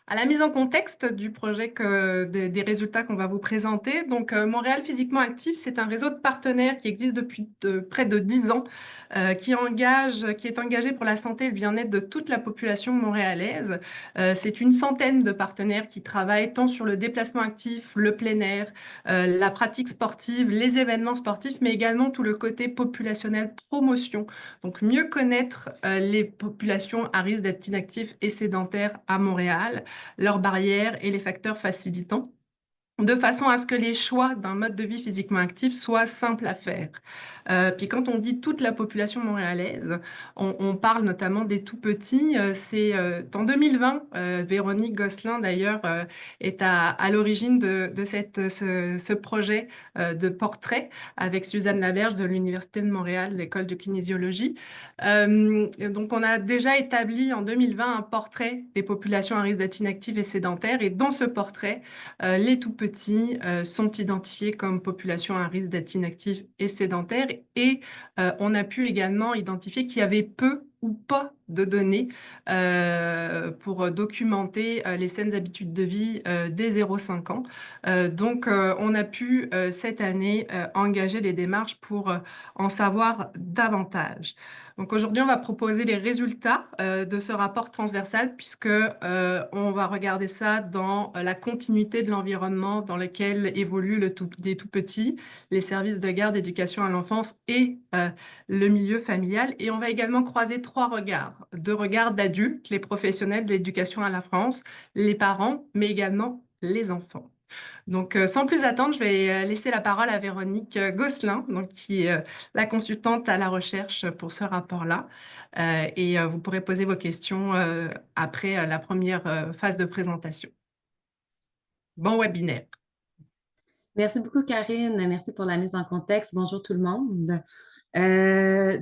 À la mise en contexte du projet des résultats qu'on va vous présenter. Donc, Montréal Physiquement Actif, c'est un réseau de partenaires qui existe depuis près de 10 ans, qui est engagé pour la santé et le bien-être de toute la population montréalaise. C'est une centaine de partenaires qui travaillent tant sur le déplacement actif, le plein air, la pratique sportive, les événements sportifs, mais également tout le côté populationnel promotion. Donc, mieux connaître les populations à risque d'être inactifs et sédentaires à Montréal, leurs barrières et les facteurs facilitants, de façon à ce que les choix d'un mode de vie physiquement actif soient simples à faire. Puis quand on dit toute la population montréalaise, on parle notamment des tout petits. C'est en 2020, Véronique Gosselin d'ailleurs est à l'origine de ce projet de portrait avec Suzanne Laberge de l'Université de Montréal, l'école de kinésiologie. Donc on a déjà établi en 2020 un portrait des populations à risque d'être inactives et sédentaires, et dans ce portrait, les tout-petits sont identifiés comme population à risque d'être inactive et sédentaire, et on a pu également identifier qu'il y avait peu ou pas de données pour documenter les saines habitudes de vie des 0,5 ans. Donc, on a pu cette année engager les démarches pour en savoir davantage. Donc aujourd'hui, on va proposer les résultats de ce rapport transversal, puisque on va regarder ça dans la continuité de l'environnement dans lequel évoluent les tout petits, les services de garde, d'éducation à l'enfance et le milieu familial. Et on va également croiser trois regards: deux regards d'adultes, les professionnels de l'éducation à l'enfance, les parents, mais également les enfants. Donc, sans plus attendre, je vais laisser la parole à Véronique Gosselin, donc, qui est la consultante à la recherche pour ce rapport-là. Et vous pourrez poser vos questions après la première phase de présentation. Bon webinaire. Merci beaucoup, Karine. Merci pour la mise en contexte. Bonjour tout le monde. De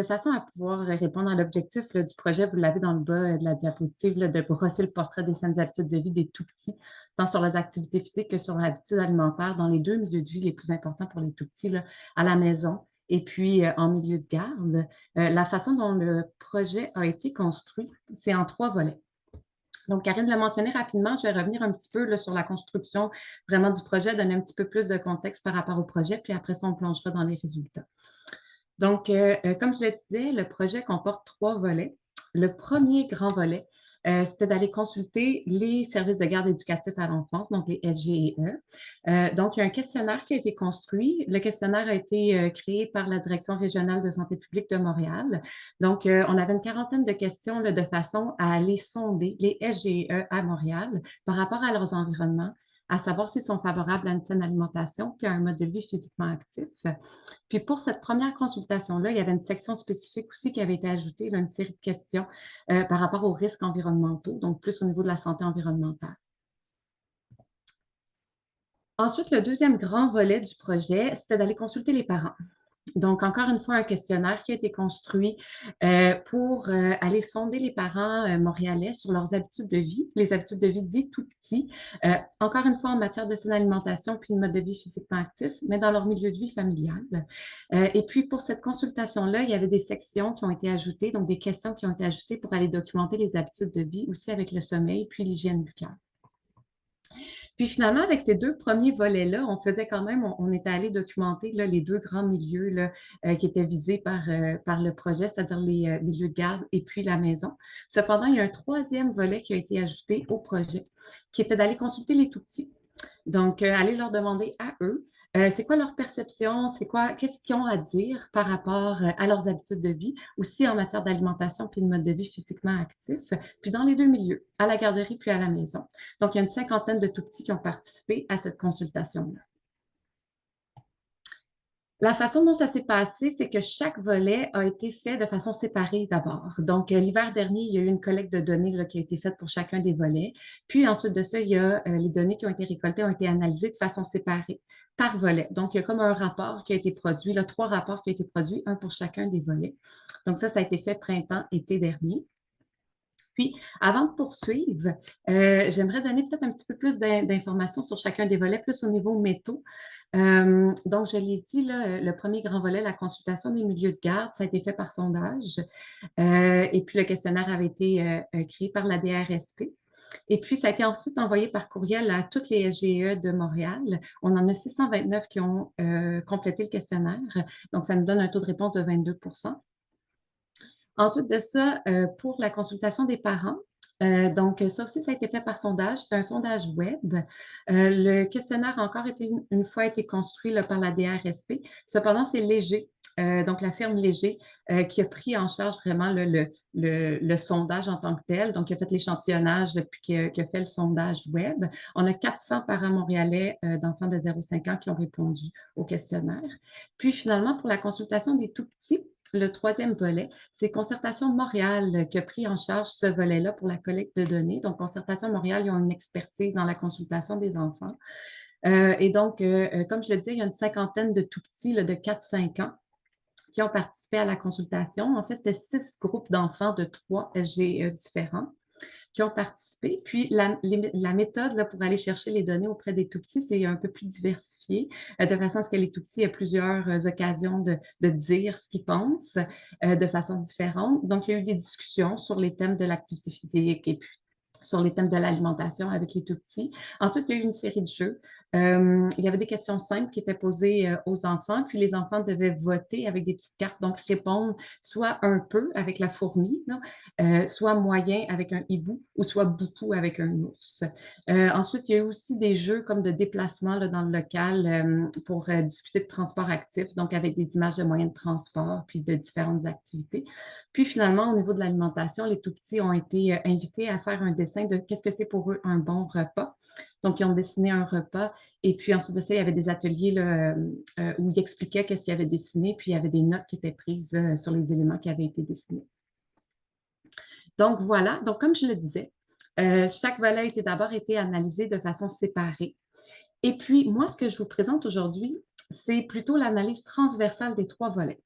façon à pouvoir répondre à l'objectif là, du projet, vous l'avez dans le bas de la diapositive, là, de brosser le portrait des saines habitudes de vie des tout-petits, tant sur les activités physiques que sur l'habitude alimentaire, dans les deux milieux de vie les plus importants pour les tout-petits, là, à la maison et puis en milieu de garde. La façon dont le projet a été construit, c'est en trois volets. Donc, Karine l'a mentionné rapidement, je vais revenir un petit peu là, sur la construction vraiment du projet, donner un petit peu plus de contexte par rapport au projet, puis après ça, on plongera dans les résultats. Donc, comme je le disais, le projet comporte trois volets. Le premier grand volet, c'était d'aller consulter les services de garde éducatifs à l'enfance, donc les SGE. Donc, il y a un questionnaire qui a été construit. Le questionnaire a été créé par la Direction régionale de santé publique de Montréal. Donc, on avait une quarantaine de questions là, de façon à aller sonder les SGE à Montréal par rapport à leurs environnements, à savoir s'ils sont favorables à une saine alimentation puis à un mode de vie physiquement actif. Puis pour cette première consultation-là, il y avait une section spécifique aussi qui avait été ajoutée, là, une série de questions par rapport aux risques environnementaux, donc plus au niveau de la santé environnementale. Ensuite, le deuxième grand volet du projet, c'était d'aller consulter les parents. Donc, encore une fois, un questionnaire qui a été construit pour aller sonder les parents montréalais sur leurs habitudes de vie, les habitudes de vie des tout-petits, encore une fois en matière de saine alimentation puis de mode de vie physiquement actif, mais dans leur milieu de vie familial. Et puis, pour cette consultation-là, il y avait des sections qui ont été ajoutées, donc des questions qui ont été ajoutées pour aller documenter les habitudes de vie aussi avec le sommeil puis l'hygiène buccale. Puis finalement, avec ces deux premiers volets-là, on faisait quand même, on était allé documenter là, les deux grands milieux là, qui étaient visés par le projet, c'est-à-dire les milieux de garde et puis la maison. Cependant, il y a un troisième volet qui a été ajouté au projet, qui était d'aller consulter les tout-petits. Donc, aller leur demander à eux, c'est quoi leur perception, c'est quoi, qu'est-ce qu'ils ont à dire par rapport à leurs habitudes de vie, aussi en matière d'alimentation puis de mode de vie physiquement actif, puis dans les deux milieux, à la garderie puis à la maison. Donc, il y a une cinquantaine de tout-petits qui ont participé à cette consultation-là. La façon dont ça s'est passé, c'est que chaque volet a été fait de façon séparée d'abord. Donc, l'hiver dernier, il y a eu une collecte de données là, qui a été faite pour chacun des volets. Puis ensuite de ça, il y a les données qui ont été récoltées ont été analysées de façon séparée par volet. Donc, il y a comme un rapport qui a été produit, là, trois rapports qui ont été produits, un pour chacun des volets. Donc, ça a été fait printemps-été dernier. Puis, avant de poursuivre, j'aimerais donner peut-être un petit peu plus d'informations sur chacun des volets, plus au niveau métaux. Donc, je l'ai dit, là, le premier grand volet, la consultation des milieux de garde, ça a été fait par sondage. Et puis, le questionnaire avait été créé par la DRSP. Et puis, ça a été ensuite envoyé par courriel à toutes les SGE de Montréal. On en a 629 qui ont complété le questionnaire. Donc, ça nous donne un taux de réponse de 22 Ensuite de ça, pour la consultation des parents, donc, ça aussi, ça a été fait par sondage. C'est un sondage web. Le questionnaire a encore été une fois été construit là, par la DRSP. Cependant, c'est Léger, donc la firme Léger, qui a pris en charge vraiment le sondage en tant que tel. Donc, il a fait l'échantillonnage puis qui a fait le sondage web. On a 400 parents montréalais d'enfants de 0,5 ans qui ont répondu au questionnaire. Puis, finalement, pour la consultation des tout-petits, le troisième volet, c'est Concertation Montréal qui a pris en charge ce volet-là pour la collecte de données. Donc, Concertation Montréal, ils ont une expertise dans la consultation des enfants. Et donc, comme je le disais, il y a une cinquantaine de tout-petits de 4-5 ans qui ont participé à la consultation. En fait, c'était 6 groupes d'enfants de 3 SGE différents qui ont participé. Puis, la méthode là, pour aller chercher les données auprès des tout-petits, c'est un peu plus diversifié, de façon à ce que les tout-petits aient plusieurs occasions de dire ce qu'ils pensent de façon différente. Donc, il y a eu des discussions sur les thèmes de l'activité physique et puis sur les thèmes de l'alimentation avec les tout-petits. Ensuite, il y a eu une série de jeux. Il y avait des questions simples qui étaient posées aux enfants, puis les enfants devaient voter avec des petites cartes, donc répondre soit un peu avec la fourmi, soit moyen avec un hibou ou soit beaucoup avec un ours. Ensuite, il y a eu aussi des jeux comme de déplacement là, dans le local pour discuter de transport actif, donc avec des images de moyens de transport, puis de différentes activités. Puis finalement, au niveau de l'alimentation, les tout-petits ont été invités à faire un dessin de qu'est-ce que c'est pour eux un bon repas. Donc, ils ont dessiné un repas et puis ensuite de ça, il y avait des ateliers là, où ils expliquaient qu'est-ce qu'ils avaient dessiné, puis il y avait des notes qui étaient prises sur les éléments qui avaient été dessinés. Donc, voilà. Donc, comme je le disais, chaque volet a été d'abord été analysé de façon séparée. Et puis, moi, ce que je vous présente aujourd'hui, c'est plutôt l'analyse transversale des 3 volets.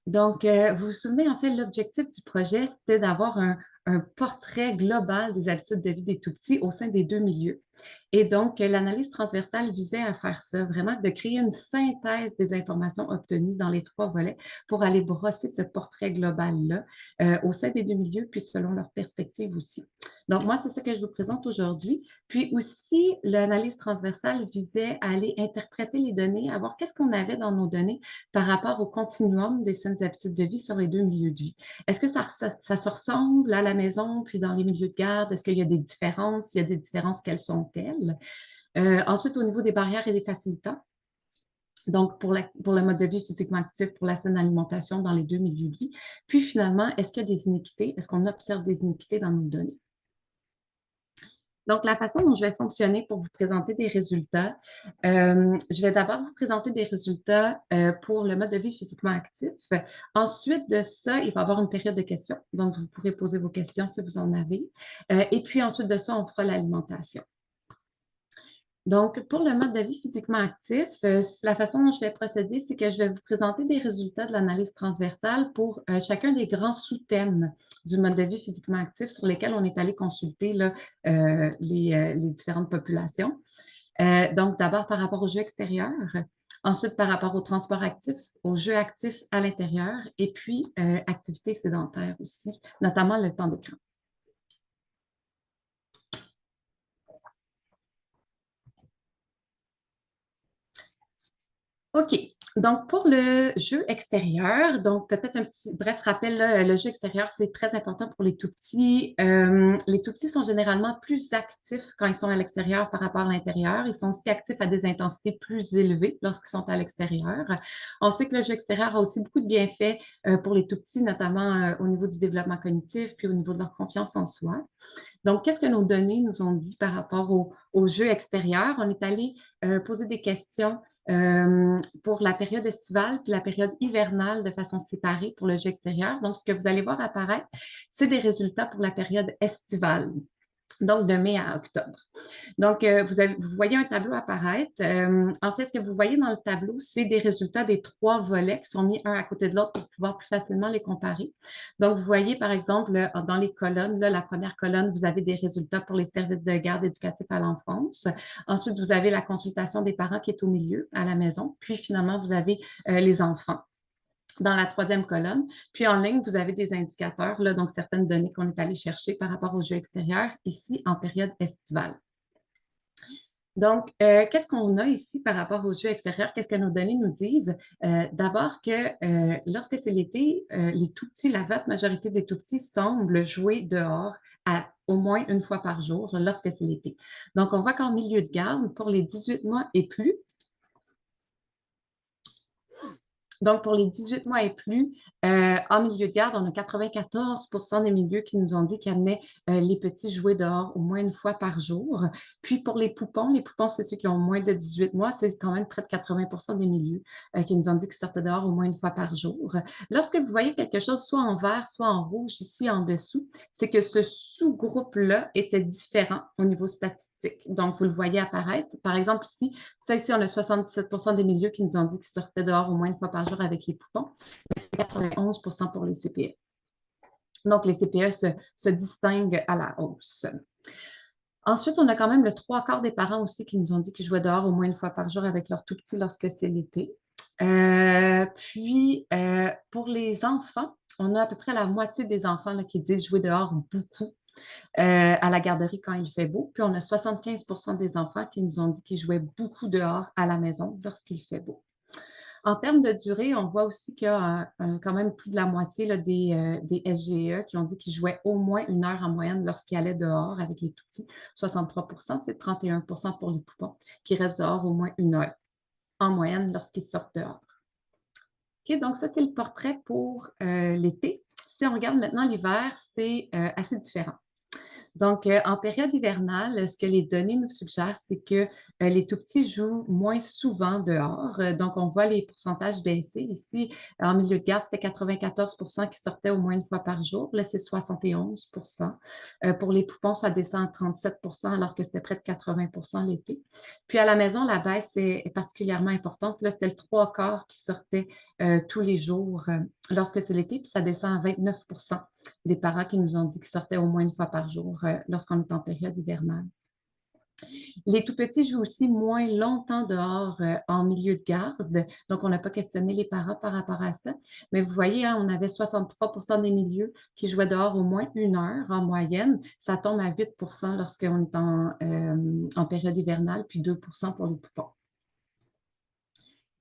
Donc, vous vous souvenez, en fait, l'objectif du projet, c'était d'avoir un portrait global des habitudes de vie des tout-petits au sein des 2 milieux. Et donc, l'analyse transversale visait à faire ça, vraiment de créer une synthèse des informations obtenues dans les 3 volets pour aller brosser ce portrait global-là au sein des 2 milieux, puis selon leur perspective aussi. Donc, moi, c'est ça que je vous présente aujourd'hui. Puis aussi, l'analyse transversale visait à aller interpréter les données, à voir qu'est-ce qu'on avait dans nos données par rapport au continuum des saines habitudes de vie sur les 2 milieux de vie. Est-ce que ça se ressemble à la maison, puis dans les milieux de garde? Est-ce qu'il y a des différences? S'il y a des différences, quelles sont-elles? Ensuite, au niveau des barrières et des facilitants, donc pour le mode de vie physiquement actif, pour la saine alimentation dans les 2 milieux de vie. Puis finalement, est-ce qu'il y a des iniquités? Est-ce qu'on observe des iniquités dans nos données? Donc, la façon dont je vais fonctionner pour vous présenter des résultats, je vais d'abord vous présenter des résultats pour le mode de vie physiquement actif. Ensuite de ça, il va y avoir une période de questions. Donc, vous pourrez poser vos questions si vous en avez. Et puis ensuite de ça, on fera l'alimentation. Donc, pour le mode de vie physiquement actif, la façon dont je vais procéder, c'est que je vais vous présenter des résultats de l'analyse transversale pour chacun des grands sous-thèmes du mode de vie physiquement actif sur lesquels on est allé consulter là, les différentes populations. Donc, d'abord par rapport aux jeux extérieurs, ensuite par rapport au transport actif, aux jeux actifs à l'intérieur et puis activités sédentaires aussi, notamment le temps d'écran. OK. Donc, pour le jeu extérieur, donc peut-être un petit bref rappel, là, le jeu extérieur, c'est très important pour les tout-petits. Les tout-petits sont généralement plus actifs quand ils sont à l'extérieur par rapport à l'intérieur. Ils sont aussi actifs à des intensités plus élevées lorsqu'ils sont à l'extérieur. On sait que le jeu extérieur a aussi beaucoup de bienfaits pour les tout-petits, notamment au niveau du développement cognitif puis au niveau de leur confiance en soi. Donc, qu'est-ce que nos données nous ont dit par rapport au jeu extérieur? On est allé poser des questions pour la période estivale puis la période hivernale de façon séparée pour le jeu extérieur. Donc, ce que vous allez voir apparaître, c'est des résultats pour la période estivale. Donc, de mai à octobre. Donc, vous voyez un tableau apparaître. En fait, ce que vous voyez dans le tableau, c'est des résultats des 3 volets qui sont mis un à côté de l'autre pour pouvoir plus facilement les comparer. Donc, vous voyez, par exemple, dans les colonnes, là, la première colonne, vous avez des résultats pour les services de garde éducatifs à l'enfance. Ensuite, vous avez la consultation des parents qui est au milieu, à la maison. Puis, finalement, vous avez les enfants. dans la troisième colonne. Puis en ligne, vous avez des indicateurs, là, donc certaines données qu'on est allé chercher par rapport aux jeux extérieurs, ici en période estivale. Donc, qu'est-ce qu'on a ici par rapport aux jeux extérieurs? Qu'est-ce que nos données nous disent? D'abord que lorsque c'est l'été, les tout-petits, la vaste majorité des tout-petits semblent jouer dehors au moins une fois par jour lorsque c'est l'été. Donc, on voit qu'en milieu de garde, pour les 18 mois et plus, donc, pour les 18 mois et plus, en milieu de garde, on a 94 des milieux qui nous ont dit qu'ils amenaient les petits jouer dehors au moins une fois par jour. Puis pour les poupons, c'est ceux qui ont moins de 18 mois, c'est quand même près de 80 des milieux qui nous ont dit qu'ils sortaient dehors au moins une fois par jour. Lorsque vous voyez quelque chose soit en vert, soit en rouge ici en dessous, c'est que ce sous-groupe-là était différent au niveau statistique. Donc, vous le voyez apparaître. Par exemple, ici, ça ici, on a 77 des milieux qui nous ont dit qu'ils sortaient dehors au moins une fois par jour avec les poupons, mais c'est 91 pour les CPE. Donc, les CPE se distinguent à la hausse. Ensuite, on a quand même le 3/4 des parents aussi qui nous ont dit qu'ils jouaient dehors au moins une fois par jour avec leurs tout-petits lorsque c'est l'été. Pour les enfants, on a à peu près la moitié des enfants là, qui disent jouer dehors beaucoup à la garderie quand il fait beau. Puis on a 75 des enfants qui nous ont dit qu'ils jouaient beaucoup dehors à la maison lorsqu'il fait beau. En termes de durée, on voit aussi qu'il y a quand même plus de la moitié là, des SGE qui ont dit qu'ils jouaient au moins 1 heure en moyenne lorsqu'ils allaient dehors avec les tout-petits. 63 c'est 31 pour les poupons qui restent dehors au moins 1 heure en moyenne lorsqu'ils sortent dehors. OK, donc ça, c'est le portrait pour l'été. Si on regarde maintenant l'hiver, c'est assez différent. Donc, en période hivernale, ce que les données nous suggèrent, c'est que les tout-petits jouent moins souvent dehors. Donc, on voit les pourcentages baisser. Ici, en milieu de garde, c'était 94 qui sortaient au moins une fois par jour. Là, c'est 71 Pour les poupons, ça descend à 37 alors que c'était près de 80 l'été. Puis à la maison, la baisse est particulièrement importante. Là, c'était le 3/4 qui sortait tous les jours lorsque c'est l'été, puis ça descend à 29 des parents qui nous ont dit qu'ils sortaient au moins une fois par jour lorsqu'on est en période hivernale. Les tout-petits jouent aussi moins longtemps dehors en milieu de garde, donc on n'a pas questionné les parents par rapport à ça. Mais vous voyez, hein, on avait 63 des milieux qui jouaient dehors au moins 1 heure en moyenne. Ça tombe à 8 lorsqu'on est en période hivernale, puis 2 pour les poupons.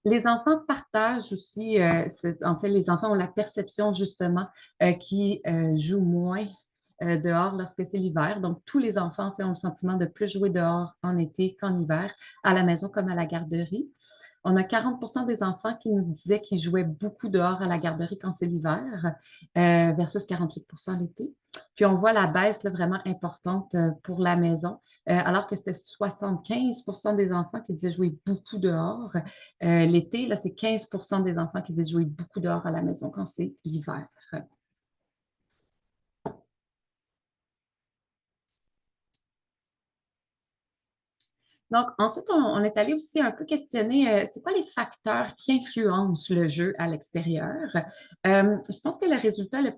Les enfants partagent aussi, en fait, les enfants ont la perception justement qu'ils jouent moins dehors lorsque c'est l'hiver. Donc, tous les enfants en fait, ont le sentiment de plus jouer dehors en été qu'en hiver, à la maison comme à la garderie. On a 40 des enfants qui nous disaient qu'ils jouaient beaucoup dehors à la garderie quand c'est l'hiver, versus 48 l'été. Puis on voit la baisse là, vraiment importante pour la maison, alors que c'était 75 des enfants qui disaient jouer beaucoup dehors. L'été, là, c'est 15 des enfants qui disent jouer beaucoup dehors à la maison quand c'est l'hiver. Donc, ensuite, on est allé aussi un peu questionner, c'est quoi les facteurs qui influencent le jeu à l'extérieur? Je pense que le résultat le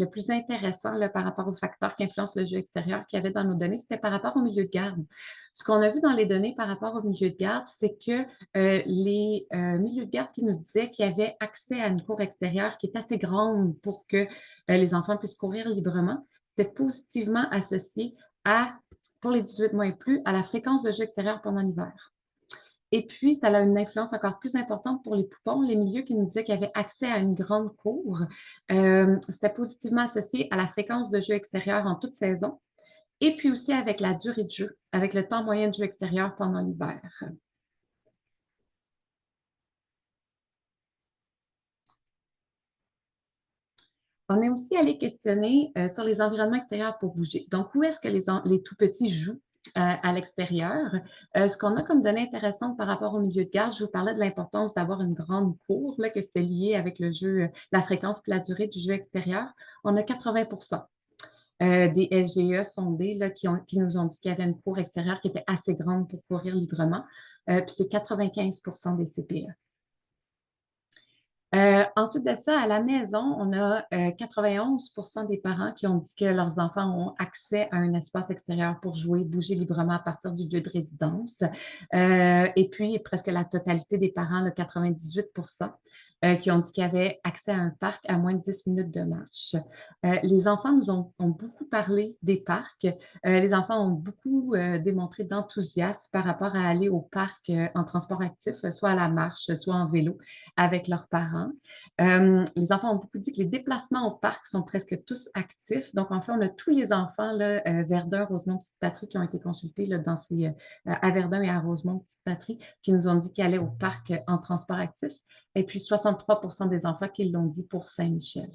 plus intéressant là, par rapport aux facteurs qui influencent le jeu extérieur qu'il y avait dans nos données, c'était par rapport au milieu de garde. Ce qu'on a vu dans les données par rapport au milieu de garde, c'est que les milieux de garde qui nous disaient qu'il y avait accès à une cour extérieure qui est assez grande pour que les enfants puissent courir librement, c'était positivement associé pour les 18 mois et plus, à la fréquence de jeu extérieur pendant l'hiver. Et puis, ça a une influence encore plus importante pour les poupons. Les milieux qui nous disaient qu'il y avait accès à une grande cour, c'était positivement associé à la fréquence de jeu extérieur en toute saison, et puis aussi avec la durée de jeu, avec le temps moyen de jeu extérieur pendant l'hiver. On est aussi allé questionner sur les environnements extérieurs pour bouger. Donc, où est-ce que les tout-petits jouent à l'extérieur? Ce qu'on a comme données intéressantes par rapport au milieu de garde, je vous parlais de l'importance d'avoir une grande cour, là, que c'était lié avec le jeu, la fréquence puis la durée du jeu extérieur. On a 80 des SGE sondés là, qui nous ont dit qu'il y avait une cour extérieure qui était assez grande pour courir librement. Puis c'est 95 des CPE. Ensuite de ça, à la maison, on a 91 des parents qui ont dit que leurs enfants ont accès à un espace extérieur pour jouer, bouger librement à partir du lieu de résidence. Et puis, presque la totalité des parents, le 98 qui ont dit qu'ils avaient accès à un parc à moins de 10 minutes de marche. Les enfants ont beaucoup parlé des parcs. Les enfants ont beaucoup démontré d'enthousiasme par rapport à aller au parc en transport actif, soit à la marche, soit en vélo avec leurs parents. Les enfants ont beaucoup dit que les déplacements au parc sont presque tous actifs. Donc, en fait, on a tous les enfants, là, Verdun, Rosemont, Petite-Patrie, qui ont été consultés là, à Verdun et à Rosemont, Petite-Patrie, qui nous ont dit qu'ils allaient au parc en transport actif. Et puis, 63 des enfants qui l'ont dit pour Saint-Michel.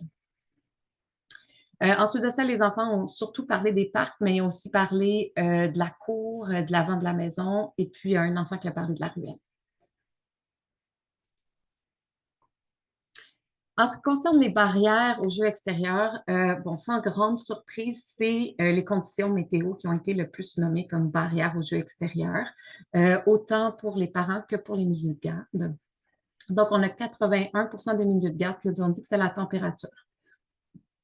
Ensuite de ça, les enfants ont surtout parlé des parcs, mais ils ont aussi parlé de la cour, de l'avant de la maison, et puis un enfant qui a parlé de la ruelle. En ce qui concerne les barrières aux jeux extérieurs, bon, sans grande surprise, c'est les conditions météo qui ont été le plus nommées comme barrières aux jeux extérieurs, autant pour les parents que pour les milieux de garde. Donc, on a 81 des milieux de garde qui nous ont dit que c'est la température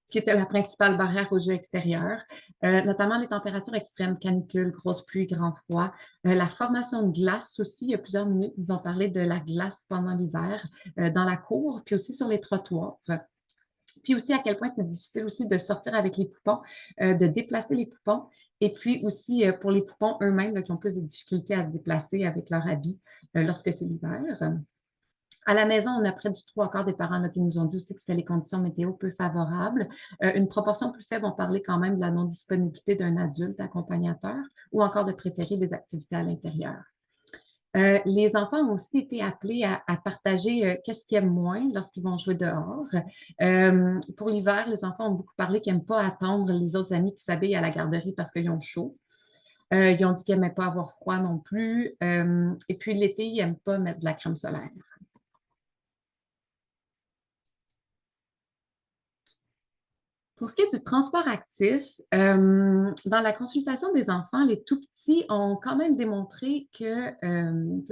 qui était la principale barrière aux jeux extérieurs, notamment les températures extrêmes, canicule, grosse pluie, grand froid. La formation de glace aussi, il y a plusieurs minutes, ils ont parlé de la glace pendant l'hiver dans la cour, puis aussi sur les trottoirs. Puis aussi à quel point c'est difficile aussi de sortir avec les poupons, de déplacer les poupons. Et puis aussi pour les poupons eux-mêmes là, qui ont plus de difficultés à se déplacer avec leur habit lorsque c'est l'hiver. À la maison, on a près du 3/4 des parents là, qui nous ont dit aussi que c'était les conditions météo peu favorables. Une proportion plus faible ont parlé quand même de la non-disponibilité d'un adulte accompagnateur ou encore de préférer des activités à l'intérieur. Les enfants ont aussi été appelés à partager qu'est-ce qu'ils aiment moins lorsqu'ils vont jouer dehors. Pour l'hiver, les enfants ont beaucoup parlé qu'ils n'aiment pas attendre les autres amis qui s'habillent à la garderie parce qu'ils ont chaud. Ils ont dit qu'ils n'aimaient pas avoir froid non plus. Et puis l'été, ils n'aiment pas mettre de la crème solaire. Pour ce qui est du transport actif, dans la consultation des enfants, les tout-petits ont quand même démontré que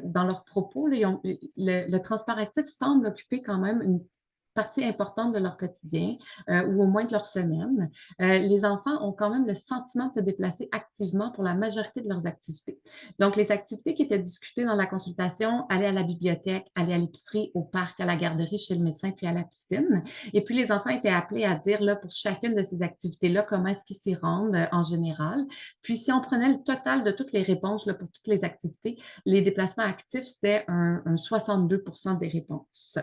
dans leurs propos, là, le transport actif semble occuper quand même une partie importante de leur quotidien ou au moins de leur semaine. Les enfants ont quand même le sentiment de se déplacer activement pour la majorité de leurs activités. Donc, les activités qui étaient discutées dans la consultation, aller à la bibliothèque, aller à l'épicerie, au parc, à la garderie, chez le médecin, puis à la piscine. Et puis, les enfants étaient appelés à dire, là, pour chacune de ces activités-là, comment est-ce qu'ils s'y rendent en général. Puis, si on prenait le total de toutes les réponses là, pour toutes les activités, les déplacements actifs, c'était un 62 des réponses.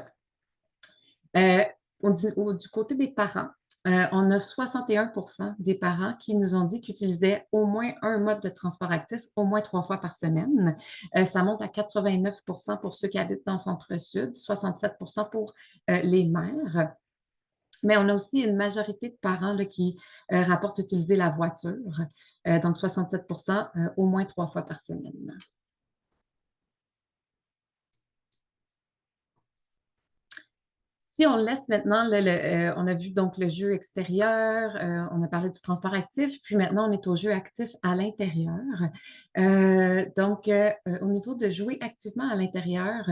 Du côté des parents, on a 61 des parents qui nous ont dit qu'ils utilisaient au moins un mode de transport actif au moins 3 fois par semaine. Ça monte à 89 pour ceux qui habitent dans le centre-sud, 67 pour les mères. Mais on a aussi une majorité de parents là, qui rapportent utiliser la voiture, donc 67 au moins 3 fois par semaine. Si on laisse maintenant, on a vu donc le jeu extérieur, on a parlé du transport actif, puis maintenant on est au jeu actif à l'intérieur. Au niveau de jouer activement à l'intérieur,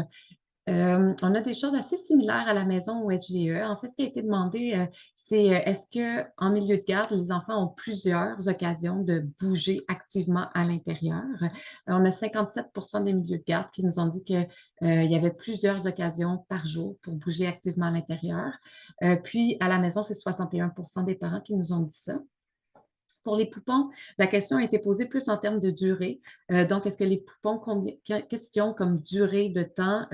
on a des choses assez similaires à la maison au SGE. En fait, ce qui a été demandé, c'est est-ce qu'en milieu de garde, les enfants ont plusieurs occasions de bouger activement à l'intérieur? On a 57 des milieux de garde qui nous ont dit qu'il y avait plusieurs occasions par jour pour bouger activement à l'intérieur. Puis, à la maison, c'est 61 des parents qui nous ont dit ça. Pour les poupons, la question a été posée plus en termes de durée. Donc, est-ce que les poupons, qu'est-ce qu'ils ont comme durée de temps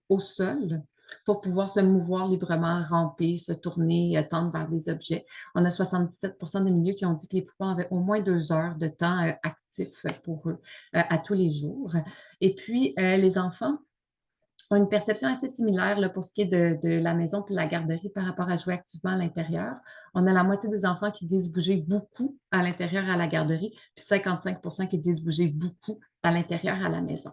au sol pour pouvoir se mouvoir librement, ramper, se tourner, tendre vers des objets? On a 77 des milieux qui ont dit que les poupons avaient au moins 2 heures de temps actif pour eux à tous les jours. Et puis, les enfants ont une perception assez similaire là, pour ce qui est de la maison puis la garderie par rapport à jouer activement à l'intérieur. On a la moitié des enfants qui disent bouger beaucoup à l'intérieur à la garderie, puis 55 qui disent bouger beaucoup à l'intérieur à la maison.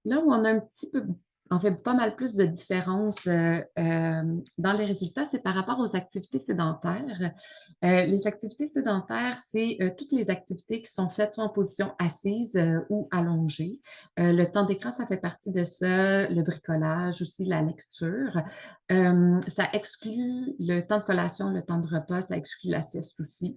Là où on a un petit peu, en fait, pas mal plus de différences dans les résultats, c'est par rapport aux activités sédentaires. Les activités sédentaires, c'est toutes les activités qui sont faites soit en position assise ou allongée. Le temps d'écran, ça fait partie de ça, le bricolage aussi, la lecture. Ça exclut le temps de collation, le temps de repas, ça exclut la sieste aussi.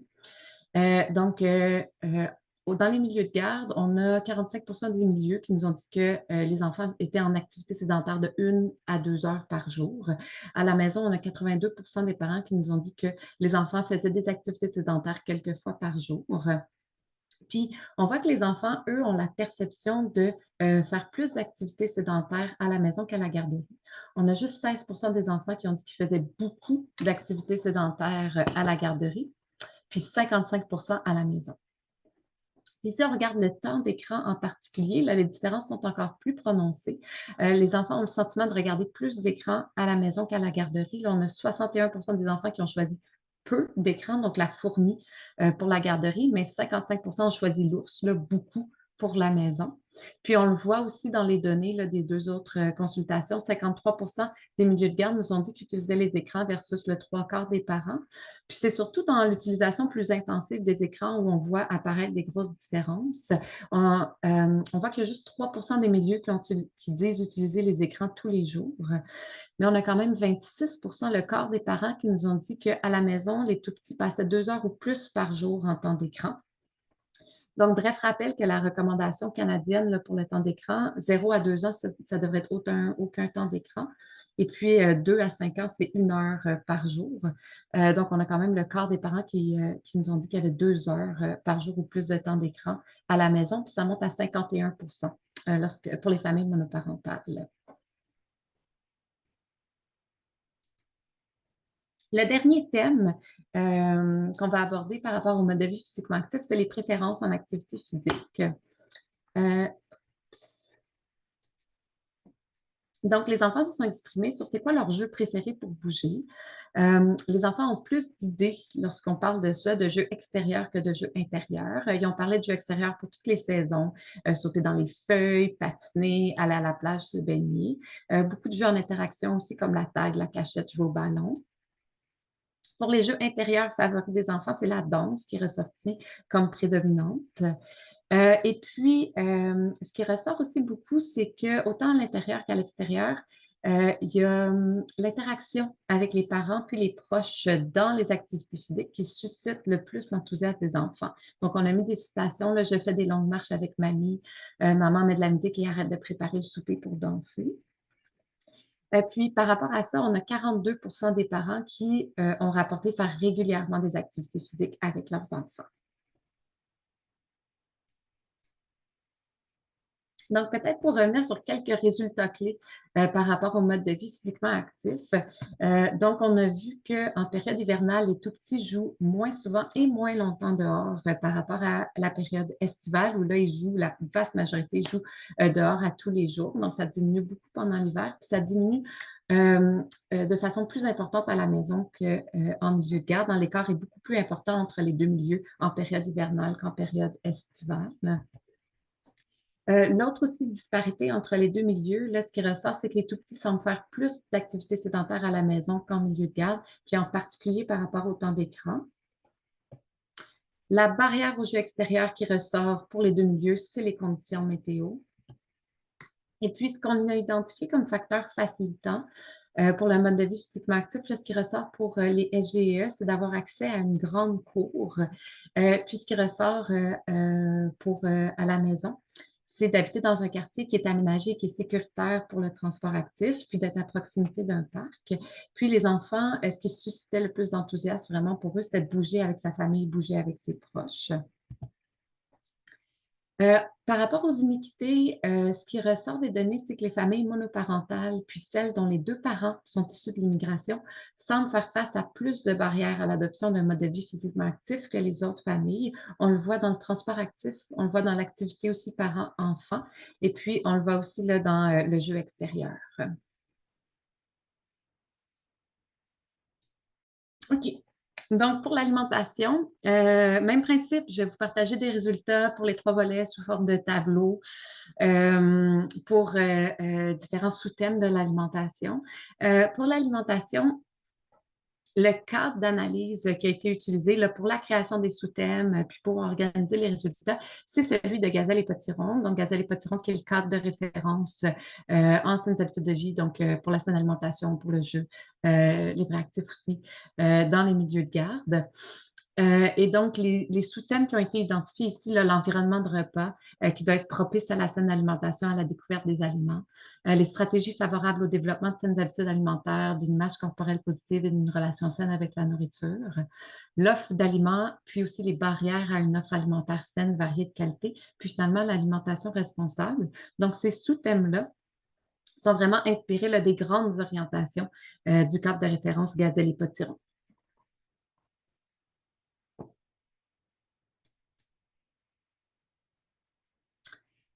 dans les milieux de garde, on a 45 des milieux qui nous ont dit que les enfants étaient en activité sédentaire de 1 à 2 heures par jour. À la maison, on a 82 des parents qui nous ont dit que les enfants faisaient des activités sédentaires quelques fois par jour. Puis, on voit que les enfants, eux, ont la perception de faire plus d'activités sédentaires à la maison qu'à la garderie. On a juste 16 des enfants qui ont dit qu'ils faisaient beaucoup d'activités sédentaires à la garderie, puis 55 à la maison. Puis si on regarde le temps d'écran en particulier, là, les différences sont encore plus prononcées. Les enfants ont le sentiment de regarder plus d'écran à la maison qu'à la garderie. Là, on a 61 des enfants qui ont choisi peu d'écran, donc la fourmi pour la garderie, mais 55 ont choisi l'ours, là, beaucoup pour la maison. Puis on le voit aussi dans les données là, des deux autres consultations, 53 des milieux de garde nous ont dit qu'ils utilisaient les écrans versus le 3/4 des parents. Puis c'est surtout dans l'utilisation plus intensive des écrans où on voit apparaître des grosses différences. On voit qu'il y a juste 3 des milieux qui disent utiliser les écrans tous les jours, mais on a quand même 26 le quart des parents qui nous ont dit qu'à la maison, les tout-petits passaient 2 heures ou plus par jour en temps d'écran. Donc, bref, rappel que la recommandation canadienne là, pour le temps d'écran, 0 à 2 ans, ça devrait être aucun temps d'écran. Et puis, 2 à 5 ans, c'est 1 heure par jour. Donc, on a quand même le quart des parents qui nous ont dit qu'il y avait 2 heures par jour ou plus de temps d'écran à la maison. Puis, ça monte à 51 pour les familles monoparentales. Le dernier thème qu'on va aborder par rapport au mode de vie physiquement actif, c'est les préférences en activité physique. Donc, les enfants se sont exprimés sur c'est quoi leur jeu préféré pour bouger. Les enfants ont plus d'idées lorsqu'on parle de ça, de jeux extérieurs que de jeux intérieurs. Ils ont parlé de jeux extérieurs pour toutes les saisons, sauter dans les feuilles, patiner, aller à la plage, se baigner. Beaucoup de jeux en interaction aussi comme la tag, la cachette, jouer au ballon. Pour les jeux intérieurs favoris des enfants, c'est la danse qui est ressortie comme prédominante. Et puis, ce qui ressort aussi beaucoup, c'est qu'autant à l'intérieur qu'à l'extérieur, il y a l'interaction avec les parents puis les proches dans les activités physiques qui suscitent le plus l'enthousiasme des enfants. Donc, on a mis des citations, là, je fais des longues marches avec mamie, maman met de la musique et arrête de préparer le souper pour danser. Puis, par rapport à ça, on a 42 des parents qui ont rapporté faire régulièrement des activités physiques avec leurs enfants. Donc, peut-être pour revenir sur quelques résultats clés par rapport au mode de vie physiquement actif. Donc, on a vu qu'en période hivernale, les tout-petits jouent moins souvent et moins longtemps dehors par rapport à la période estivale où là, la vaste majorité jouent dehors à tous les jours. Donc, ça diminue beaucoup pendant l'hiver, puis ça diminue de façon plus importante à la maison qu'en milieu de garde. Dans l'écart est beaucoup plus important entre les deux milieux en période hivernale qu'en période estivale. L'autre aussi disparité entre les deux milieux, là, ce qui ressort, c'est que les tout-petits semblent faire plus d'activités sédentaires à la maison qu'en milieu de garde, puis en particulier par rapport au temps d'écran. La barrière au jeu extérieur qui ressort pour les deux milieux, c'est les conditions météo. Et puis, ce qu'on a identifié comme facteur facilitant pour le mode de vie physiquement actif, là, ce qui ressort pour les SGE, c'est d'avoir accès à une grande cour. Puis, ce qui ressort à la maison, c'est d'habiter dans un quartier qui est aménagé, qui est sécuritaire pour le transport actif, puis d'être à proximité d'un parc. Puis les enfants, ce qui suscitait le plus d'enthousiasme vraiment pour eux, c'était de bouger avec sa famille, bouger avec ses proches. Par rapport aux iniquités, ce qui ressort des données, c'est que les familles monoparentales, puis celles dont les deux parents sont issus de l'immigration, semblent faire face à plus de barrières à l'adoption d'un mode de vie physiquement actif que les autres familles. On le voit dans le transport actif, on le voit dans l'activité aussi parents-enfants, et puis on le voit aussi là, dans le jeu extérieur. OK. Donc, pour l'alimentation, même principe, je vais vous partager des résultats pour les 3 volets sous forme de tableau pour différents sous-thèmes de l'alimentation. Pour l'alimentation, le cadre d'analyse qui a été utilisé là, pour la création des sous-thèmes puis pour organiser les résultats, c'est celui de Gazelle et Potiron. Donc, Gazelle et Potiron qui est le cadre de référence en saines habitudes de vie, donc pour la saine alimentation, pour le jeu, les réactifs aussi, dans les milieux de garde. Et donc, les sous-thèmes qui ont été identifiés ici, l'environnement de repas qui doit être propice à la saine alimentation, à la découverte des aliments, les stratégies favorables au développement de saines habitudes alimentaires, d'une image corporelle positive et d'une relation saine avec la nourriture, l'offre d'aliments, puis aussi les barrières à une offre alimentaire saine, variée de qualité, puis finalement l'alimentation responsable. Donc, ces sous-thèmes-là sont vraiment inspirés là, des grandes orientations du cadre de référence Gazelle et Potiron.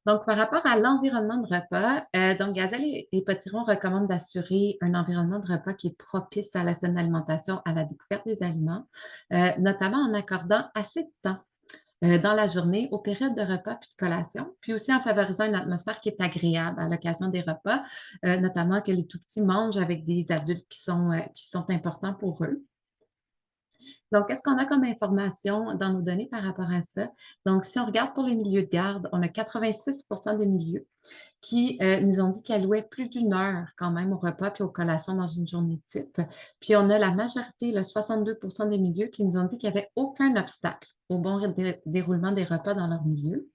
Donc, par rapport à l'environnement de repas, donc Gazelle et Potiron recommandent d'assurer un environnement de repas qui est propice à la saine alimentation, à la découverte des aliments, notamment en accordant assez de temps dans la journée aux périodes de repas puis de collation, puis aussi en favorisant une atmosphère qui est agréable à l'occasion des repas, notamment que les tout-petits mangent avec des adultes qui sont importants pour eux. Donc, qu'est-ce qu'on a comme information dans nos données par rapport à ça? Donc, si on regarde pour les milieux de garde, on a 86 des milieux qui nous ont dit qu'ils allouaient plus d'une heure quand même au repas puis aux collations dans une journée type. Puis on a la majorité, le 62 des milieux qui nous ont dit qu'il n'y avait aucun obstacle au bon déroulement des repas dans leur milieu.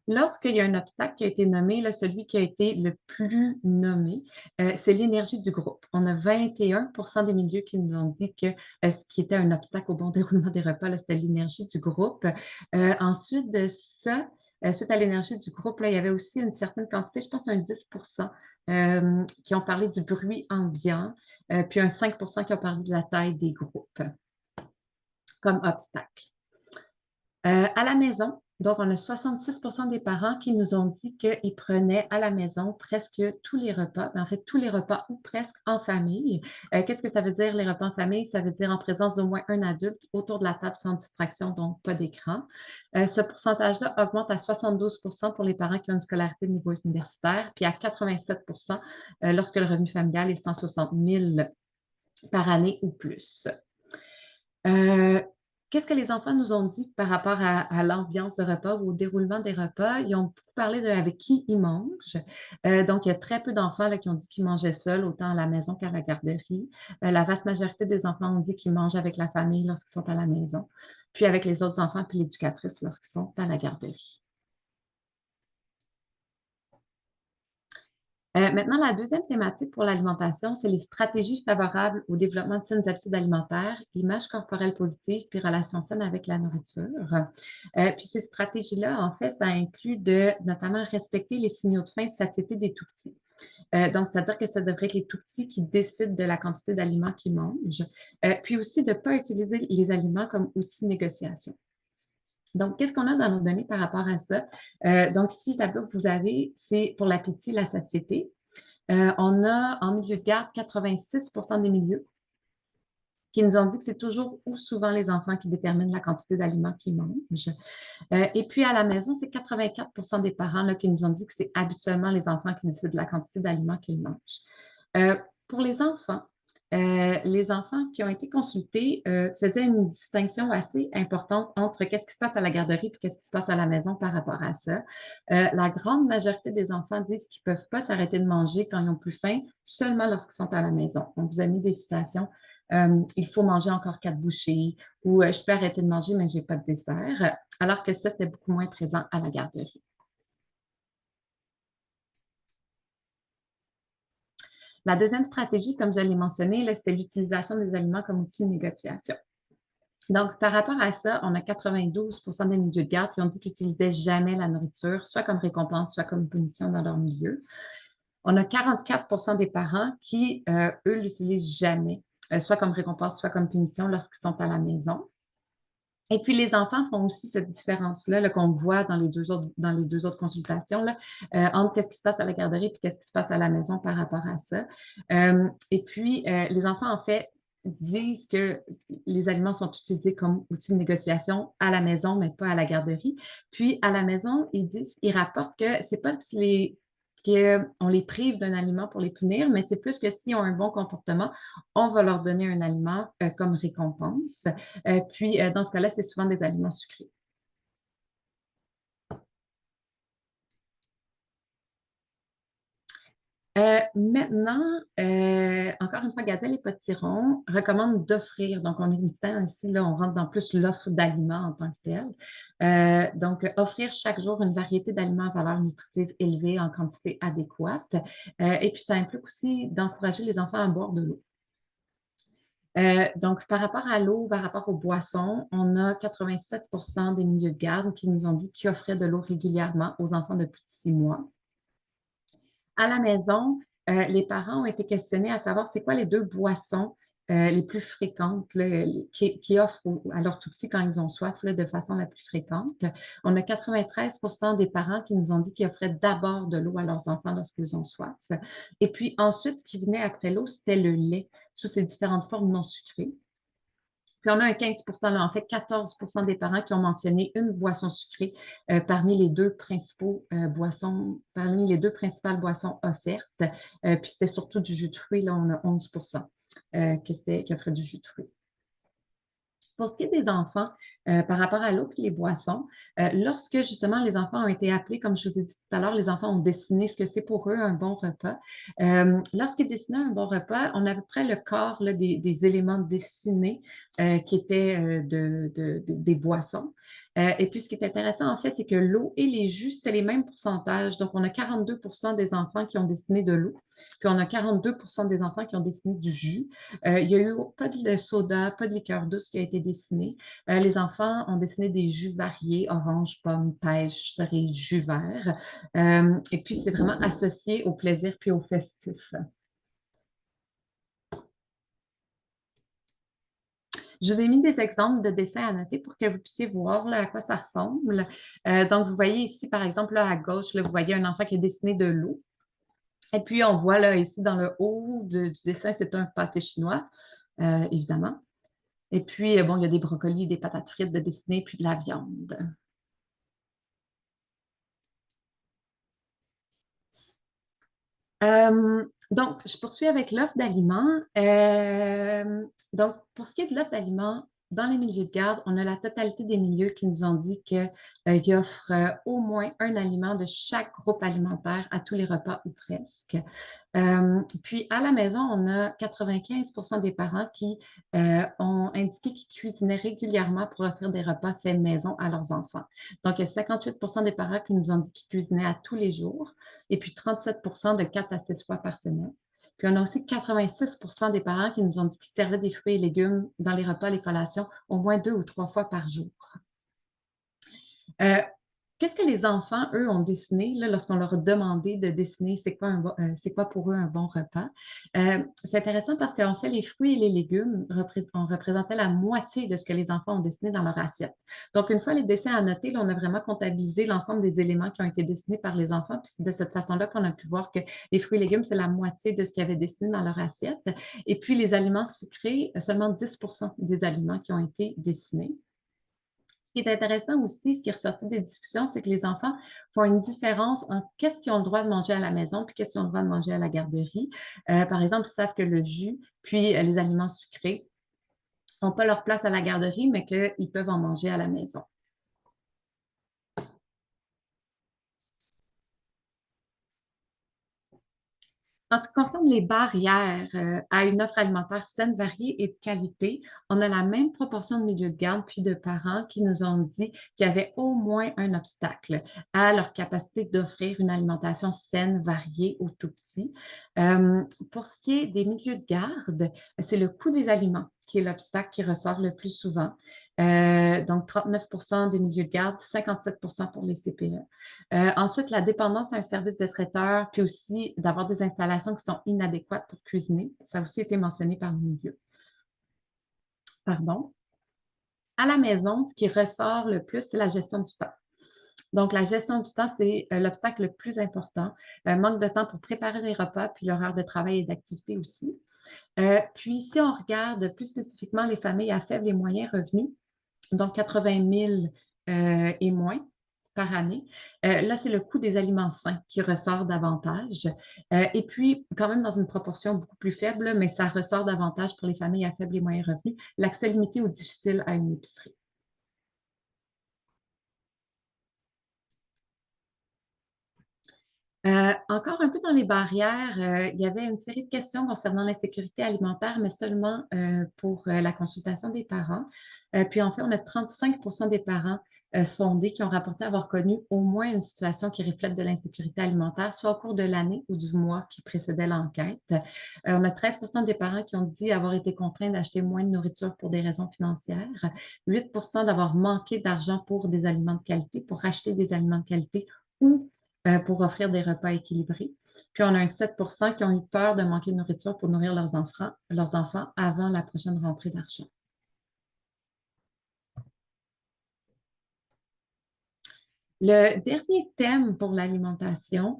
Lorsqu'il y a un obstacle qui a été nommé, là, celui qui a été le plus nommé, c'est l'énergie du groupe. On a 21 des milieux qui nous ont dit que ce qui était un obstacle au bon déroulement des repas, c'était l'énergie du groupe. Ensuite de ça, suite à l'énergie du groupe, là, il y avait aussi une certaine quantité, je pense un 10 qui ont parlé du bruit ambiant, puis un 5 qui ont parlé de la taille des groupes comme obstacle. À la maison, donc on a 66 des parents qui nous ont dit qu'ils prenaient à la maison presque tous les repas, mais en fait tous les repas ou presque en famille. Qu'est-ce que ça veut dire les repas en famille? Ça veut dire en présence d'au moins un adulte autour de la table sans distraction, donc pas d'écran. Ce pourcentage-là augmente à 72 pour les parents qui ont une scolarité de niveau universitaire, puis à 87 lorsque le revenu familial est 160 000 par année ou plus. Qu'est-ce que les enfants nous ont dit par rapport à l'ambiance de repas ou au déroulement des repas? Ils ont beaucoup parlé de avec qui ils mangent. Donc, il y a très peu d'enfants là, qui ont dit qu'ils mangeaient seuls, autant à la maison qu'à la garderie. La vaste majorité des enfants ont dit qu'ils mangent avec la famille lorsqu'ils sont à la maison, puis avec les autres enfants puis l'éducatrice lorsqu'ils sont à la garderie. Maintenant, la deuxième thématique pour l'alimentation, c'est les stratégies favorables au développement de saines habitudes alimentaires, image corporelle positive, puis relations saines avec la nourriture. Puis ces stratégies-là, en fait, ça inclut de notamment respecter les signaux de faim et de satiété des tout-petits. Donc, c'est-à-dire que ça devrait être les tout-petits qui décident de la quantité d'aliments qu'ils mangent. Puis aussi de ne pas utiliser les aliments comme outil de négociation. Donc, qu'est-ce qu'on a dans nos données par rapport à ça? Donc, ici, le tableau que vous avez, c'est pour l'appétit, la satiété. On a en milieu de garde 86 des milieux qui nous ont dit que c'est toujours ou souvent les enfants qui déterminent la quantité d'aliments qu'ils mangent. Et puis à la maison, c'est 84 des parents là, qui nous ont dit que c'est habituellement les enfants qui décident de la quantité d'aliments qu'ils mangent. Pour les enfants qui ont été consultés faisaient une distinction assez importante entre qu'est-ce qui se passe à la garderie et qu'est-ce qui se passe à la maison par rapport à ça. La grande majorité des enfants disent qu'ils ne peuvent pas s'arrêter de manger quand ils n'ont plus faim, seulement lorsqu'ils sont à la maison. On vous a mis des citations. Il faut manger encore 4 bouchées ou je peux arrêter de manger, mais je n'ai pas de dessert. Alors que ça, c'était beaucoup moins présent à la garderie. La deuxième stratégie, comme je l'ai mentionné, c'est l'utilisation des aliments comme outil de négociation. Donc, par rapport à ça, on a 92 des milieux de garde qui ont dit qu'ils n'utilisaient jamais la nourriture, soit comme récompense, soit comme punition dans leur milieu. On a 44 des parents qui, eux, l'utilisent jamais, soit comme récompense, soit comme punition lorsqu'ils sont à la maison. Et puis, les enfants font aussi cette différence-là là, qu'on voit dans les deux autres consultations là, entre qu'est-ce qui se passe à la garderie et qu'est-ce qui se passe à la maison par rapport à ça. Et puis, les enfants, en fait, disent que les aliments sont utilisés comme outil de négociation à la maison, mais pas à la garderie. Puis, à la maison, ils rapportent que c'est pas qu'on les prive d'un aliment pour les punir, mais c'est plus que s'ils ont un bon comportement, on va leur donner un aliment comme récompense. Puis, dans ce cas-là, c'est souvent des aliments sucrés. Maintenant, en encore une fois, Gazelle et Potiron recommandent d'offrir, donc on est ici, là, on rentre dans plus l'offre d'aliments en tant que telle. Donc, offrir chaque jour une variété d'aliments à valeur nutritive élevée en quantité adéquate. Et puis, ça implique aussi d'encourager les enfants à boire de l'eau. Donc, par rapport à l'eau, par rapport aux boissons, on a 87 des milieux de garde qui nous ont dit qu'ils offraient de l'eau régulièrement aux enfants de plus de 6 mois. À la maison, les parents ont été questionnés à savoir c'est quoi les 2 boissons les plus fréquentes là, qui offrent à leurs tout-petits quand ils ont soif là, de façon la plus fréquente. On a 93 des parents qui nous ont dit qu'ils offraient d'abord de l'eau à leurs enfants lorsqu'ils ont soif. Et puis ensuite, ce qui venait après l'eau, c'était le lait sous ses différentes formes non sucrées. Puis on a un 15 là, en fait 14 des parents qui ont mentionné une boisson sucrée parmi les deux principales boissons offertes. Puis c'était surtout du jus de fruits, là, on a 11 qui offraient du jus de fruits. Pour ce qui est des enfants, par rapport à l'eau et les boissons, lorsque justement les enfants ont été appelés, comme je vous ai dit tout à l'heure, les enfants ont dessiné ce que c'est pour eux un bon repas. Lorsqu'ils dessinaient un bon repas, on a à peu près le quart là, des éléments dessinés qui étaient des boissons. Et puis, ce qui est intéressant, en fait, c'est que l'eau et les jus, c'était les mêmes pourcentages. Donc, on a 42 des enfants qui ont dessiné de l'eau, puis on a 42 des enfants qui ont dessiné du jus. Il n'y a eu pas de soda, pas de liqueur douce qui a été dessiné. Les enfants ont dessiné des jus variés, orange, pomme, pêche, cerise, jus vert. Et puis, c'est vraiment associé au plaisir puis au festif. Je vous ai mis des exemples de dessins à noter pour que vous puissiez voir là, à quoi ça ressemble. Donc, vous voyez ici, par exemple, là, à gauche, là, vous voyez un enfant qui a dessiné de l'eau. Et puis, on voit là, ici, dans le haut du dessin, c'est un pâté chinois, évidemment. Et puis, bon, il y a des brocolis, des patates frites de dessiner, puis de la viande. Donc, je poursuis avec l'offre d'aliments. Donc, pour ce qui est de l'offre d'aliments, dans les milieux de garde, on a la totalité des milieux qui nous ont dit qu'ils offrent au moins un aliment de chaque groupe alimentaire à tous les repas ou presque. Puis, à la maison, on a 95 des parents qui ont indiqué qu'ils cuisinaient régulièrement pour offrir des repas faits maison à leurs enfants. Donc, il y a 58 des parents qui nous ont dit qu'ils cuisinaient à tous les jours et puis 37 de 4 à 6 fois par semaine. Puis, on a aussi 86 des parents qui nous ont dit qu'ils servaient des fruits et légumes dans les repas, les collations, au moins 2 ou 3 fois par jour. Qu'est-ce que les enfants, eux, ont dessiné là, lorsqu'on leur a demandé de dessiner c'est quoi pour eux un bon repas? C'est intéressant parce qu'en fait, les fruits et les légumes représentaient la moitié de ce que les enfants ont dessiné dans leur assiette. Donc, une fois les dessins annotés, là, on a vraiment comptabilisé l'ensemble des éléments qui ont été dessinés par les enfants. Puis c'est de cette façon-là qu'on a pu voir que les fruits et légumes, c'est la moitié de ce qu'ils avaient dessiné dans leur assiette. Et puis, les aliments sucrés, seulement 10 des aliments qui ont été dessinés. Ce qui est intéressant aussi, ce qui est ressorti des discussions, c'est que les enfants font une différence en qu'est-ce qu'ils ont le droit de manger à la maison puis qu'est-ce qu'ils ont le droit de manger à la garderie. Par exemple, ils savent que le jus puis les aliments sucrés n'ont pas leur place à la garderie, mais qu'ils peuvent en manger à la maison. En ce qui concerne les barrières à une offre alimentaire saine, variée et de qualité, on a la même proportion de milieux de garde puis de parents qui nous ont dit qu'il y avait au moins un obstacle à leur capacité d'offrir une alimentation saine, variée aux tout-petits. Pour ce qui est des milieux de garde, c'est le coût des aliments qui est l'obstacle qui ressort le plus souvent. Donc, 39 des milieux de garde, 57 pour les CPE. Ensuite, la dépendance à un service de traiteur, puis aussi d'avoir des installations qui sont inadéquates pour cuisiner. Ça a aussi été mentionné par le milieu. Pardon. À la maison, ce qui ressort le plus, c'est la gestion du temps. Donc, la gestion du temps, c'est l'obstacle le plus important. Manque de temps pour préparer les repas, puis l'horaire de travail et d'activité aussi. Puis, si on regarde plus spécifiquement les familles à faible et moyens revenus, donc 80 000 et moins par année. Là, c'est le coût des aliments sains qui ressort davantage. Et puis, quand même dans une proportion beaucoup plus faible, mais ça ressort davantage pour les familles à faible et moyen revenu, l'accès limité ou difficile à une épicerie. Encore un peu dans les barrières, il y avait une série de questions concernant l'insécurité alimentaire, mais seulement pour la consultation des parents. Puis en fait, on a 35 des parents sondés qui ont rapporté avoir connu au moins une situation qui reflète de l'insécurité alimentaire, soit au cours de l'année ou du mois qui précédait l'enquête. On a 13 des parents qui ont dit avoir été contraints d'acheter moins de nourriture pour des raisons financières, 8 d'avoir manqué d'argent pour des aliments de qualité, pour acheter des aliments de qualité ou pour offrir des repas équilibrés. Puis on a un 7 qui ont eu peur de manquer de nourriture pour nourrir leurs enfants avant la prochaine rentrée d'argent. Le dernier thème pour l'alimentation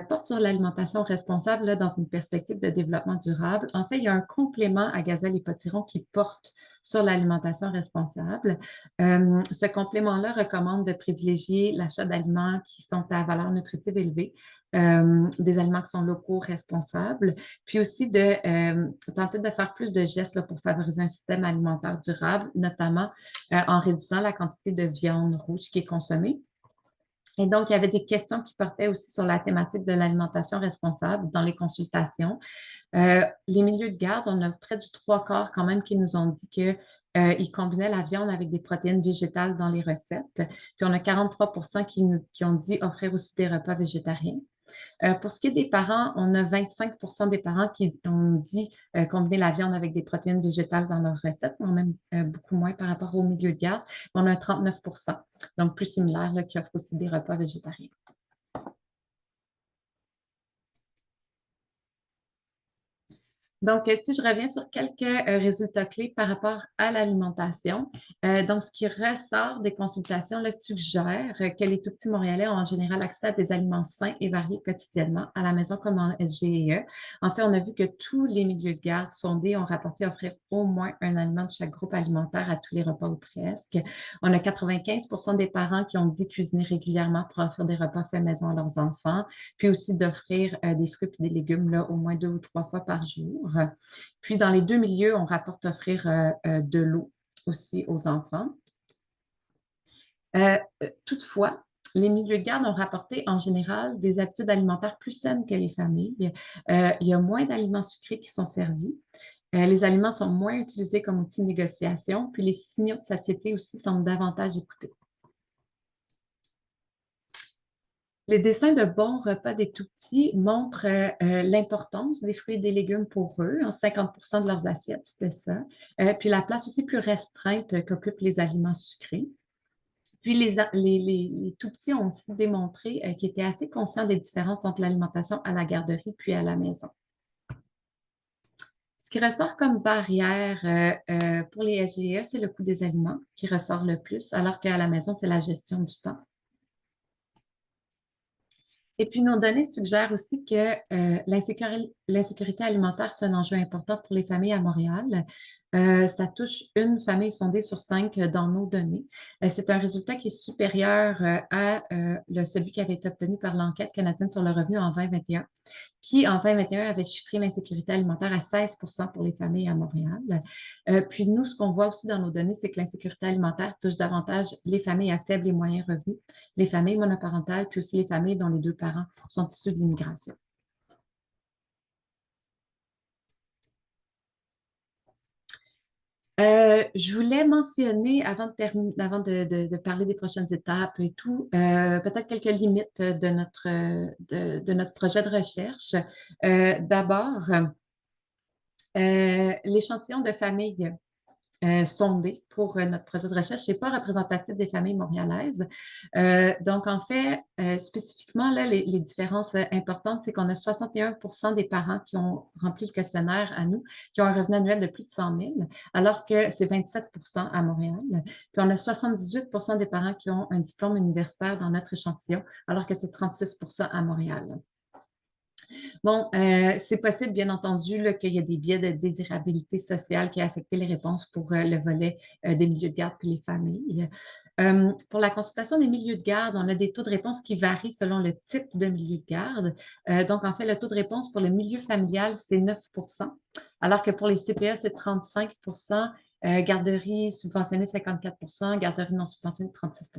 porte sur l'alimentation responsable là, dans une perspective de développement durable. En fait, il y a un complément à Gazelle et Potiron qui porte sur l'alimentation responsable. Ce complément-là recommande de privilégier l'achat d'aliments qui sont à valeur nutritive élevée, des aliments qui sont locaux, responsables, puis aussi de tenter de faire plus de gestes là, pour favoriser un système alimentaire durable, notamment en réduisant la quantité de viande rouge qui est consommée. Et donc, il y avait des questions qui portaient aussi sur la thématique de l'alimentation responsable dans les consultations. Les milieux de garde, on a près du 3/4 quand même qui nous ont dit que ils combinaient la viande avec des protéines végétales dans les recettes. Puis on a 43 qui ont dit offrir aussi des repas végétariens. Pour ce qui est des parents, on a 25 des parents qui ont dit combiner la viande avec des protéines végétales dans leurs recettes, quand même beaucoup moins par rapport au milieu de garde. On a un 39 donc plus similaire, là, qui offre aussi des repas végétariens. Donc, si je reviens sur quelques résultats clés par rapport à l'alimentation, donc ce qui ressort des consultations là, suggère que les tout-petits Montréalais ont en général accès à des aliments sains et variés quotidiennement à la maison comme en SGE. En fait, on a vu que tous les milieux de garde sondés ont rapporté offrir au moins un aliment de chaque groupe alimentaire à tous les repas ou presque. On a 95 des parents qui ont dit cuisiner régulièrement pour offrir des repas faits maison à leurs enfants, puis aussi d'offrir des fruits et des légumes là, au moins 2 ou 3 fois par jour. Puis, dans les deux milieux, on rapporte offrir de l'eau aussi aux enfants. Toutefois, les milieux de garde ont rapporté en général des habitudes alimentaires plus saines que les familles. Il y a moins d'aliments sucrés qui sont servis. Les aliments sont moins utilisés comme outil de négociation, puis les signaux de satiété aussi semblent davantage écoutés. Les dessins de bons repas des tout-petits montrent l'importance des fruits et des légumes pour eux. 50 de leurs assiettes, c'était ça. Puis la place aussi plus restreinte qu'occupent les aliments sucrés. Puis les tout-petits ont aussi démontré qu'ils étaient assez conscients des différences entre l'alimentation à la garderie puis à la maison. Ce qui ressort comme barrière pour les SGE, c'est le coût des aliments qui ressort le plus, alors qu'à la maison, c'est la gestion du temps. Et puis, nos données suggèrent aussi que l'insécurité alimentaire, c'est un enjeu important pour les familles à Montréal. Ça touche une famille sondée sur 5 dans nos données. C'est un résultat qui est supérieur à celui qui avait été obtenu par l'enquête canadienne sur le revenu en 2021, qui en 2021 avait chiffré l'insécurité alimentaire à 16 pour les familles à Montréal. Puis nous, ce qu'on voit aussi dans nos données, c'est que l'insécurité alimentaire touche davantage les familles à faible et moyen revenus, les familles monoparentales, puis aussi les familles dont les deux parents sont issus de l'immigration. Je voulais mentionner, avant de parler des prochaines étapes et tout, peut-être quelques limites de notre projet de recherche. D'abord, l'échantillon de familles sondé pour notre projet de recherche. Ce n'est pas représentatif des familles montréalaises. Donc, en fait, spécifiquement, là, les différences importantes, c'est qu'on a 61 des parents qui ont rempli le questionnaire à nous, qui ont un revenu annuel de plus de 100 000, alors que c'est 27 à Montréal. Puis, on a 78 des parents qui ont un diplôme universitaire dans notre échantillon, alors que c'est 36 à Montréal. Bon, c'est possible, bien entendu, qu'il y a des biais de désirabilité sociale qui a affecté les réponses pour le volet des milieux de garde puis les familles. Pour la consultation des milieux de garde, on a des taux de réponse qui varient selon le type de milieu de garde. Donc, en fait, le taux de réponse pour le milieu familial, c'est 9 alors que pour les CPE, c'est 35 Garderie subventionnée 54 garderie non subventionnée 36.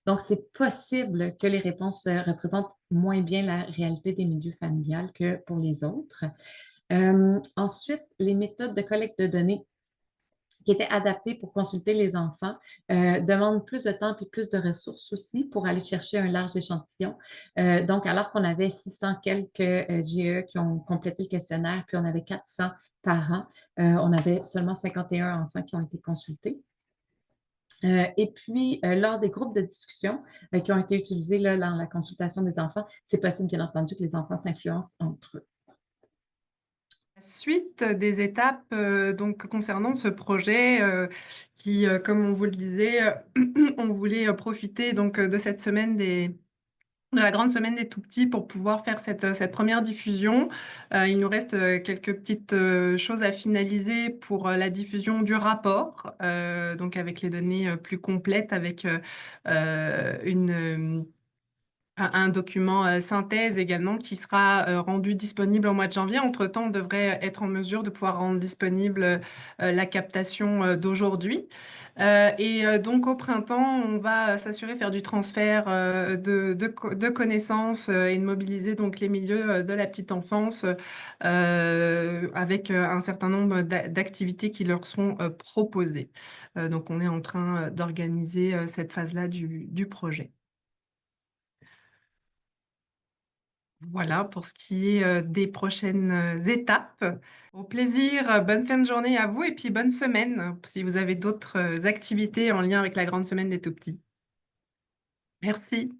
Donc, c'est possible que les réponses représentent moins bien la réalité des milieux familiales que pour les autres. Ensuite, les méthodes de collecte de données qui étaient adaptées pour consulter les enfants demandent plus de temps et plus de ressources aussi pour aller chercher un large échantillon. Donc, alors qu'on avait 600 quelques GE qui ont complété le questionnaire, puis on avait 400 parents, on avait seulement 51 enfants qui ont été consultés. Et puis, lors des groupes de discussion qui ont été utilisés là, dans la consultation des enfants, c'est possible, bien entendu, que les enfants s'influencent entre eux. Suite des étapes donc concernant ce projet qui, comme on vous le disait, on voulait profiter donc de cette semaine de la grande semaine des tout-petits pour pouvoir faire cette première diffusion. Il nous reste quelques petites choses à finaliser pour la diffusion du rapport, donc avec les données plus complètes, avec un document synthèse également qui sera rendu disponible au mois de janvier. Entre-temps, on devrait être en mesure de pouvoir rendre disponible la captation d'aujourd'hui. Donc au printemps, on va s'assurer faire du transfert de connaissances et de mobiliser donc les milieux de la petite enfance avec un certain nombre d'activités qui leur seront proposées. Donc on est en train d'organiser cette phase-là du projet. Voilà pour ce qui est des prochaines étapes. Au plaisir, bonne fin de journée à vous et puis bonne semaine si vous avez d'autres activités en lien avec la grande semaine des tout-petits. Merci.